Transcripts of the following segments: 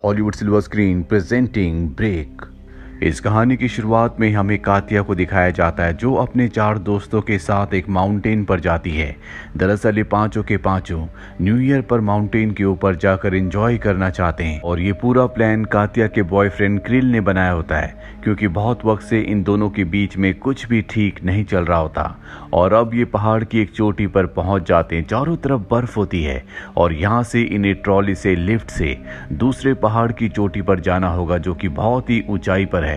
Hollywood silver screen presenting break. इस कहानी की शुरुआत में हमें कातिया को दिखाया जाता है जो अपने 4 दोस्तों के साथ एक माउंटेन पर जाती है। दरअसल ये पांचों के पांचों न्यू ईयर पर माउंटेन के ऊपर जाकर एंजॉय करना चाहते हैं और ये पूरा प्लान कातिया के बॉयफ्रेंड क्रिल ने बनाया होता है, क्योंकि बहुत वक्त से इन दोनों के बीच में कुछ भी ठीक नहीं चल रहा होता। और अब ये पहाड़ की एक चोटी पर पहुंच जाते हैं। चारों तरफ बर्फ होती है और यहाँ से इन्हें ट्रॉली से लिफ्ट से दूसरे पहाड़ की चोटी पर जाना होगा जो कि बहुत ही ऊंचाई पर है।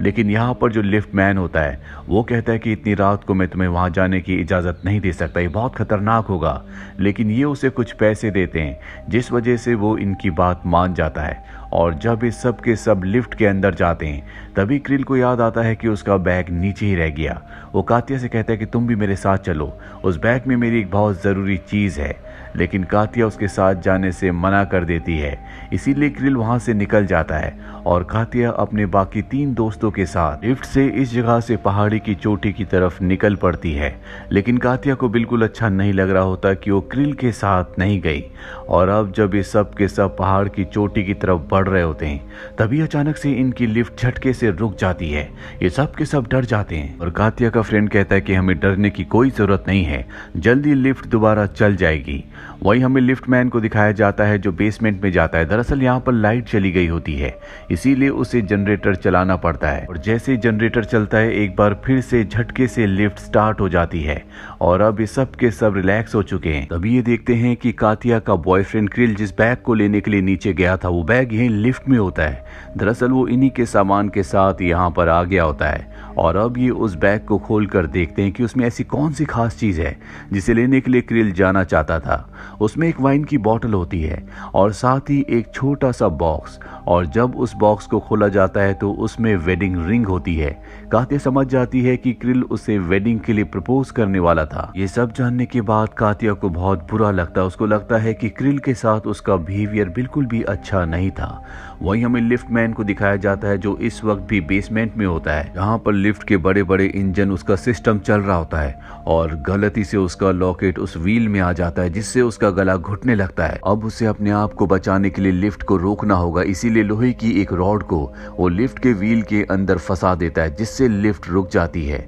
लेकिन यहाँ पर जो लिफ्ट मैन होता है वो कहता है कि इतनी रात को मैं तुम्हें वहां जाने की इजाजत नहीं दे सकता, ये बहुत खतरनाक होगा। लेकिन ये उसे कुछ पैसे देते हैं जिस वजह से वो इनकी बात मान जाता है। और जब ये सब के सब लिफ्ट के अंदर जाते हैं तभी क्रिल को याद आता है कि उसका बैग नीचे ही रह गया। वो कातिया से कहता है कि तुम भी मेरे साथ चलो, उस बैग में मेरी एक बहुत ज़रूरी चीज़ है। लेकिन कातिया उसके साथ जाने से मना कर देती है, इसीलिए क्रिल वहां से निकल जाता है और कातिया अपने बाकी 3 दोस्तों के साथ लिफ्ट से इस जगह से पहाड़ी की चोटी की तरफ निकल पड़ती है। लेकिन कातिया को बिल्कुल अच्छा नहीं लग रहा होता कि वो क्रिल के साथ नहीं गई। और अब जब ये सब के सब पहाड़ की चोटी की तरफ बढ़ रहे होते हैं तभी अचानक से इनकी लिफ्ट झटके से रुक जाती है। ये सब के सब डर जाते हैं और कातिया का फ्रेंड कहता है कि हमें डरने की कोई जरूरत नहीं है, जल्दी लिफ्ट दोबारा चल जाएगी। वहीं हमें लिफ्ट मैन को दिखाया जाता है जो बेसमेंट में जाता है। दरअसल यहाँ पर लाइट चली गई होती है, इसीलिए उसे जनरेटर चलाना पड़ता है। और जैसे ही जनरेटर चलता है एक बार फिर से झटके से लिफ्ट स्टार्ट हो जाती है और अब ये सब के सब रिलैक्स हो चुके हैं। तभी ये देखते हैं कि कातिया का बॉयफ्रेंड क्रिल जिस बैग को लेने के लिए नीचे गया था वो बैग यहीं लिफ्ट में होता है। दरअसल वो इन्हीं के सामान के साथ यहाँ पर आ गया होता है और अब ये उस बैग को खोल कर देखते हैं कि उसमें ऐसी कौन सी खास चीज है जिसे लेने के लिए क्रिल जाना चाहता था। उसमें एक वाइन की बोतल होती है और साथ ही एक छोटा सा बॉक्स, और जब उस बॉक्स को खोला जाता है तो उसमें वेडिंग रिंग होती है। कातिया समझ जाती है कि क्रिल उसे वेडिंग के लिए प्रपोज करने वाला था। ये सब जानने के बाद कातिया को बहुत बुरा लगता है। उसको लगता है कि क्रिल के साथ उसका बिहेवियर बिल्कुल भी अच्छा नहीं था। वहीं हमें लिफ्ट मैन को दिखाया जाता है जो इस वक्त भी बेसमेंट में होता है, जहाँ पर लिफ्ट के बड़े बड़े इंजन उसका सिस्टम चल रहा होता है और गलती से उसका लॉकेट उस व्हील में आ जाता है जिससे उसका गला घुटने लगता है। अब उसे अपने आप को बचाने के लिए लिफ्ट को रोकना होगा, इसीलिए लोहे की एक रॉड को वो लिफ्ट के व्हील के अंदर फंसा देता है जिससे लिफ्ट रुक जाती है।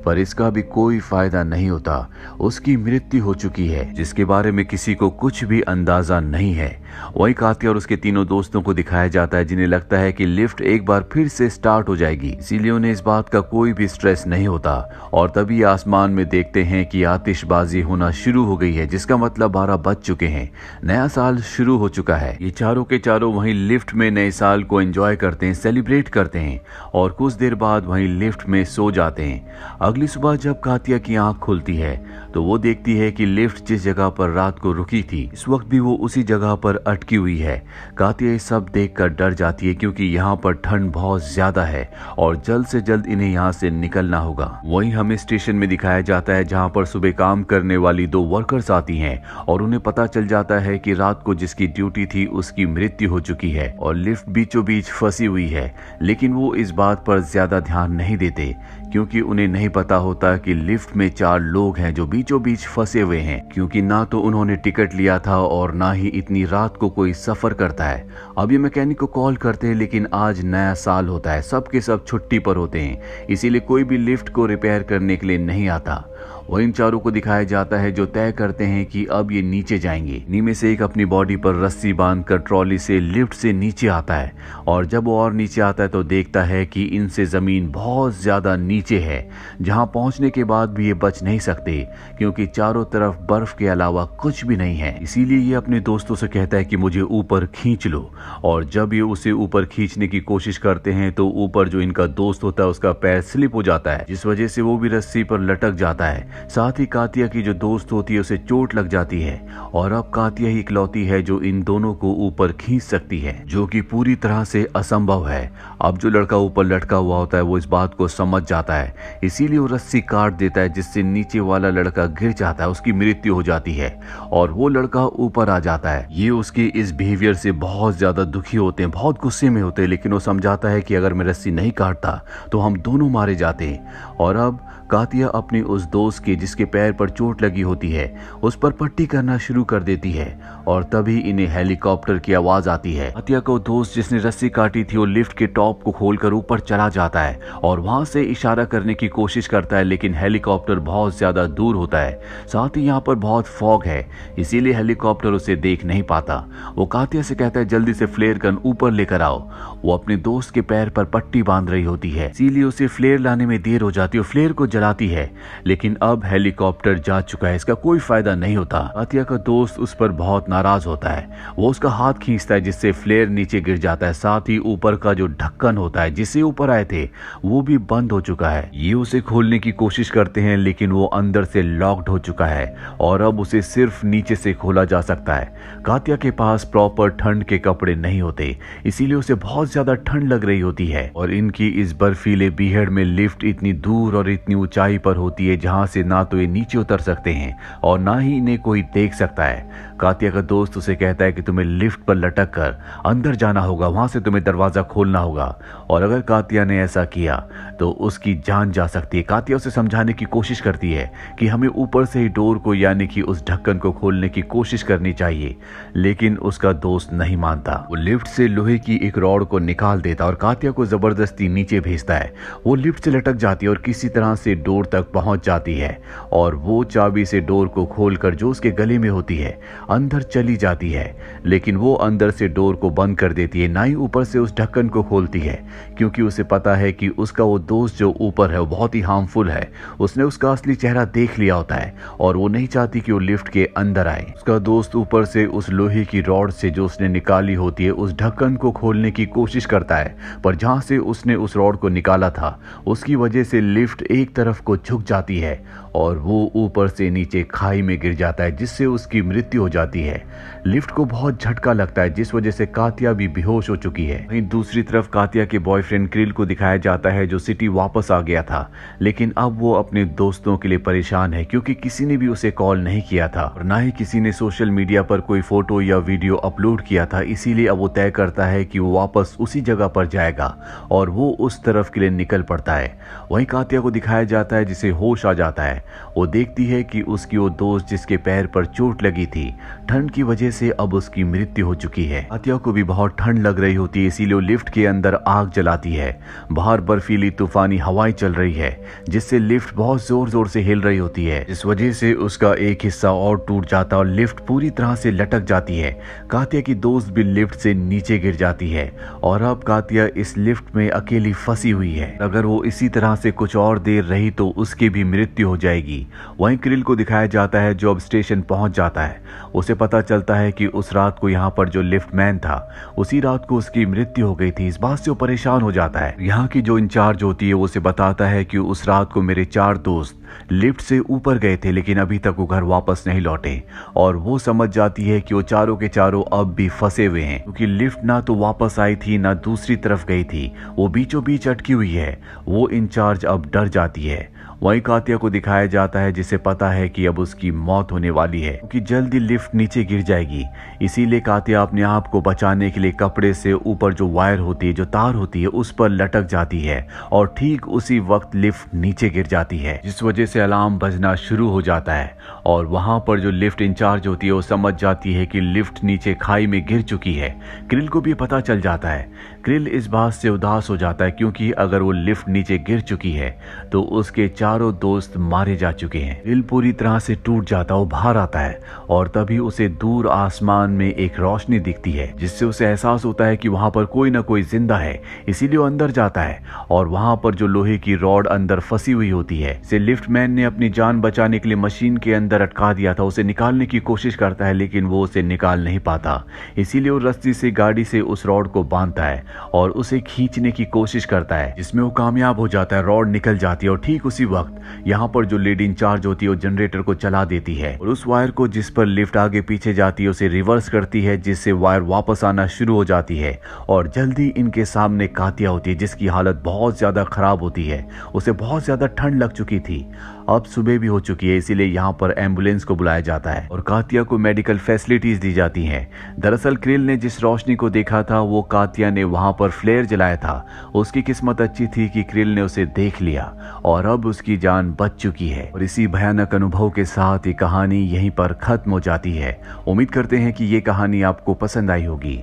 पर इसका भी कोई फायदा नहीं होता, उसकी मृत्यु हो चुकी है जिसके बारे में किसी को कुछ भी अंदाजा नहीं है। वही कातिया और उसके तीनों दोस्तों को दिखाया जाता है जिन्हें लगता है कि लिफ्ट एक बार फिर से स्टार्ट हो जाएगी, इसीलिए उन्हें इस बात का कोई भी स्ट्रेस नहीं होता। और तभी आसमान में देखते हैं कि आतिशबाजी होना शुरू हो गई है, जिसका मतलब 12 बज चुके हैं, नया साल शुरू हो चुका है। ये चारों के चारों वहीं लिफ्ट में नए साल को एंजॉय करते हैं, सेलिब्रेट करते हैं और कुछ देर बाद वहीं लिफ्ट में सो जाते हैं। अगली सुबह जब कातिया की आंख खुलती है तो वो देखती है कि लिफ्ट जिस जगह पर रात को रुकी थी इस वक्त भी वो उसी जगह पर अटकी हुई है। कातिया ये सब देखकर डर जाती है क्योंकि यहाँ पर ठंड बहुत ज्यादा है और जल्द से जल्द इन्हें यहाँ से निकलना होगा। वहीं हमें स्टेशन में दिखाया जाता है जहाँ पर सुबह काम करने वाली 2 वर्कर्स आती हैं और उन्हें पता चल जाता है कि रात को जिसकी ड्यूटी थी उसकी मृत्यु हो चुकी है और लिफ्ट बीचों बीच फंसी हुई है। लेकिन वो इस बात पर ज्यादा ध्यान नहीं देते क्योंकि उन्हें नहीं पता होता कि लिफ्ट में 4 लोग हैं जो बीचों बीच फंसे हुए हैं, क्योंकि ना तो उन्होंने टिकट लिया था और ना ही इतनी रात को कोई सफर करता है। अब ये मैकेनिक को कॉल करते हैं लेकिन आज नया साल होता है, सब के सब छुट्टी पर होते हैं, इसीलिए कोई भी लिफ्ट को रिपेयर करने के लिए नहीं आता। वहीं इन चारों को दिखाया जाता है जो तय करते हैं कि अब ये नीचे जाएंगे। इन्हीं में से एक अपनी बॉडी पर रस्सी बांधकर ट्रॉली से लिफ्ट से नीचे आता है और जब वो और नीचे आता है तो देखता है कि इनसे जमीन बहुत ज्यादा नीचे है, जहां पहुंचने के बाद भी ये बच नहीं सकते क्योंकि चारों तरफ बर्फ के अलावा कुछ भी नहीं है। इसीलिए ये अपने दोस्तों से कहता है कि मुझे ऊपर खींच लो, और जब ये उसे ऊपर खींचने की कोशिश करते हैं तो ऊपर जो इनका दोस्त होता है उसका पैर स्लिप हो जाता है जिस वजह से वो भी रस्सी पर लटक जाता है। साथ ही कातिया की जो दोस्त होती है उसे चोट लग जाती है और अब कातिया ही इकलौती है जो इन दोनों को ऊपर खींच सकती है, जो कि पूरी तरह से असंभव है। अब जो लड़का ऊपर लटका हुआ होता है वो इस बात को समझ जाता है, इसीलिए वो रस्सी काट देता है जिससे नीचे वाला लड़का गिर जाता है, उसकी मृत्यु हो जाती है और वो लड़का ऊपर आ जाता है। ये उसके इस बिहेवियर से बहुत ज्यादा दुखी होते हैं, बहुत गुस्से में होते हैं, लेकिन वो समझाता है कि अगर मैं रस्सी नहीं काटता तो हम दोनों मारे जाते। और अब कातिया अपनी उस दोस्त के जिसके पैर पर चोट लगी होती है उस पर पट्टी करना शुरू कर देती है और तभी इन्हें हेलीकॉप्टर की आवाज आती है। कातिया को दोस्त जिसने रस्सी काटी थी वो लिफ्ट के टॉप को खोलकर ऊपर चला जाता है और वहां से इशारा करने की कोशिश करता है, लेकिन हेलीकॉप्टर बहुत ज्यादा दूर होता है। साथ ही यहाँ पर बहुत फॉग है, इसीलिए हेलीकॉप्टर उसे देख नहीं पाता। वो कातिया से कहता है जल्दी से फ्लेयर गन ऊपर लेकर आओ। वो अपने दोस्त के पैर पर पट्टी बांध रही होती है, इसीलिए उसे फ्लेयर लाने में देर हो जाती है। फ्लेयर को जलाती है, लेकिन अब हेलीकॉप्टर जा चुका है, इसका कोई फायदा नहीं होता। कातिया का दोस्त उस पर बहुत नाराज होता है। वो उसका हाथ खींचता है जिससे फ्लेयर नीचे गिर जाता है। साथ ही ऊपर का जो ढक्कन होता है जिससे ऊपर आए थे वो भी बंद हो चुका है। ये उसे खोलने की कोशिश करते हैं, लेकिन वो अंदर से लॉक्ड हो चुका है और अब उसे सिर्फ नीचे से खोला जा सकता है। कातिया के पास प्रॉपर ठंड के कपड़े नहीं होते, इसीलिए उसे बहुत ज्यादा ठंड लग रही होती है। और इनकी इस बर्फीले बीहड़ में लिफ्ट इतनी दूर और इतनी ऊंचाई पर होती है जहां से ना तो ये नीचे उतर सकते हैं और ना ही इन्हें कोई देख सकता है। कातिया का दोस्त उसे कहता है कि तुम्हें लिफ्ट पर लटक कर अंदर जाना होगा, वहां से तुम्हें दरवाजा खोलना होगा और अगर कातिया ने ऐसा किया तो उसकी जान जा सकती है। कातिया उसे समझाने की कोशिश करती है कि हमें ऊपर से ही डोर को यानी कि उस ढक्कन को खोलने की कोशिश करनी चाहिए, लेकिन उसका दोस्त नहीं मानता। वो लिफ्ट से लोहे की एक रॉड को निकाल देता और कातिया को जबरदस्ती नीचे भेजता है। वो लिफ्ट से लटक जाती है और किसी तरह से डोर तक पहुंच जाती है और वो चाबी से डोर को खोलकर जो उसके गले में होती है अंदर चली जाती है, लेकिन वो अंदर से डोर को बंद कर देती है, ना ही ऊपर से उस ढक्कन को खोलती है, क्योंकि उसे पता है कि उसका वो दोस्त जो ऊपर है वो बहुत ही हार्मफुल है। उसने उसका असली चेहरा देख लिया होता है और वो नहीं चाहती कि वो लिफ्ट के अंदर आए। उसका दोस्त ऊपर से उस लोहे की रॉड से जो उसने निकाली होती है उस ढक्कन को खोलने की कोशिश करता है, पर जहां से उसने उस रॉड को निकाला था उसकी वजह से लिफ्ट एक तरफ को झुक जाती है और वो ऊपर से नीचे खाई में गिर जाता है, जिससे उसकी मृत्यु हो जाती है। लिफ्ट को बहुत झटका लगता है जिस वजह से कातिया भी बेहोश हो चुकी है। वहीं दूसरी तरफ कातिया के बॉयफ्रेंड क्रिल को दिखाया जाता है जो सिटी वापस आ गया था, लेकिन अब वो अपने दोस्तों के लिए परेशान है क्योंकि किसी ने भी उसे कॉल नहीं किया था और ना ही किसी ने सोशल मीडिया पर कोई फोटो या वीडियो अपलोड किया था। इसीलिए अब वो तय करता है कि वो वापस उसी जगह पर जाएगा और वो उस तरफ के लिए निकल पड़ता है। वहीं कातिया को दिखाया जाता है जिसे होश आ जाता है। वो देखती है कि उसकी वो दोस्त जिसके पैर पर चोट लगी थी, ठंड की वजह से अब उसकी मृत्यु हो चुकी है। कातिया को भी बहुत ठंड लग रही होती है, इसीलिए वो लिफ्ट के अंदर आग जलाती है। बाहर बर्फीली तूफानी हवाएं चल रही है जिससे लिफ्ट बहुत जोर जोर से हिल रही होती है। इस वजह से उसका एक हिस्सा और टूट जाता है और लिफ्ट पूरी तरह से लटक जाती है। कातिया की दोस्त भी लिफ्ट से नीचे गिर जाती है और अब कातिया इस लिफ्ट में अकेली फंसी हुई है। अगर वो इसी तरह से कुछ और देर रही तो उसकी भी मृत्यु हो जाएगी। वहीं क्रिल को दिखाया जाता है जो अब स्टेशन पहुंच जाता है। उसे पता चलता है कि उस रात को यहाँ पर जो लिफ्ट मैन था उसी रात को उसकी मृत्यु हो गई थी। इस बात से वो परेशान हो जाता है। यहाँ की जो इंचार्ज होती है वो उसे बताता है कि उस रात को मेरे 4 दोस्त लिफ्ट से ऊपर गए थे लेकिन अभी तक वो घर वापस नहीं लौटे और वो समझ जाती है कि वो चारों के चारों अब भी फंसे हुए हैं, क्योंकि लिफ्ट ना तो वापस आई थी ना दूसरी तरफ गई थी, वो बीचों बीच अटकी हुई है। वो इंचार्ज अब डर जाती है। वहीं कातिया को दिखाया जाता है जिसे पता है कि अब उसकी मौत होने वाली है क्योंकि जल्दी लिफ्ट नीचे गिर जाएगी। इसीलिए कातिया अपने आप को बचाने के लिए कपड़े से ऊपर जो वायर होती है, जो तार होती है, उस पर लटक जाती है और ठीक उसी वक्त लिफ्ट नीचे गिर जाती है, जिस वजह से अलार्म बजना शुरू हो जाता है। और वहां पर जो लिफ्ट इंचार्ज होती है वो समझ जाती है कि लिफ्ट नीचे खाई में गिर चुकी है। क्रिल को भी पता चल जाता है। क्रिल इस बात से उदास हो जाता है क्योंकि अगर वो लिफ्ट नीचे गिर चुकी है तो उसके चारों दोस्त मारे जा चुके हैं। दिल पूरी तरह से टूट जाता, वो बाहर आता है और तभी उसे दूर आसमान में एक रोशनी दिखती है जिससे उसे एहसास होता है कि वहां पर कोई ना कोई जिंदा है। इसीलिए वो अंदर जाता है और वहां पर जो लोहे की रॉड अंदर फंसी हुई होती है, इसे लिफ्टमैन ने अपनी जान बचाने के लिए मशीन के अंदर अटका दिया था। उसे निकालने की कोशिश करता है लेकिन वो उसे निकाल नहीं पाता। इसीलिए वो रस्सी से गाड़ी से उस रॉड को बांधता है और उसे खींचने की कोशिश करता है, जिसमें वो कामयाब हो जाता है। रॉड निकल जाती है और ठीक उसी वक्त यहाँ पर जो लेडी इंचार्ज होती है वो जनरेटर को चला देती है और उस वायर को जिस पर लिफ्ट आगे पीछे जाती है उसे रिवर्स करती है, जिससे वायर वापस आना शुरू हो जाती है। और जल्दी इनके सामने कातिया होती है जिसकी हालत बहुत ज्यादा खराब होती है। उसे बहुत ज्यादा ठंड लग चुकी थी। अब सुबह भी हो चुकी है, इसीलिए यहाँ पर एम्बुलेंस को बुलाया जाता है और कातिया को मेडिकल फैसिलिटीज दी जाती हैं। दरअसल क्रिल ने जिस रोशनी को देखा था वो कातिया ने वहां पर फ्लेयर जलाया था। उसकी किस्मत अच्छी थी कि क्रिल ने उसे देख लिया और अब उसकी जान बच चुकी है। और इसी भयानक अनुभव के साथ ये कहानी यहीं पर खत्म हो जाती है। उम्मीद करते हैं कि ये कहानी आपको पसंद आई होगी।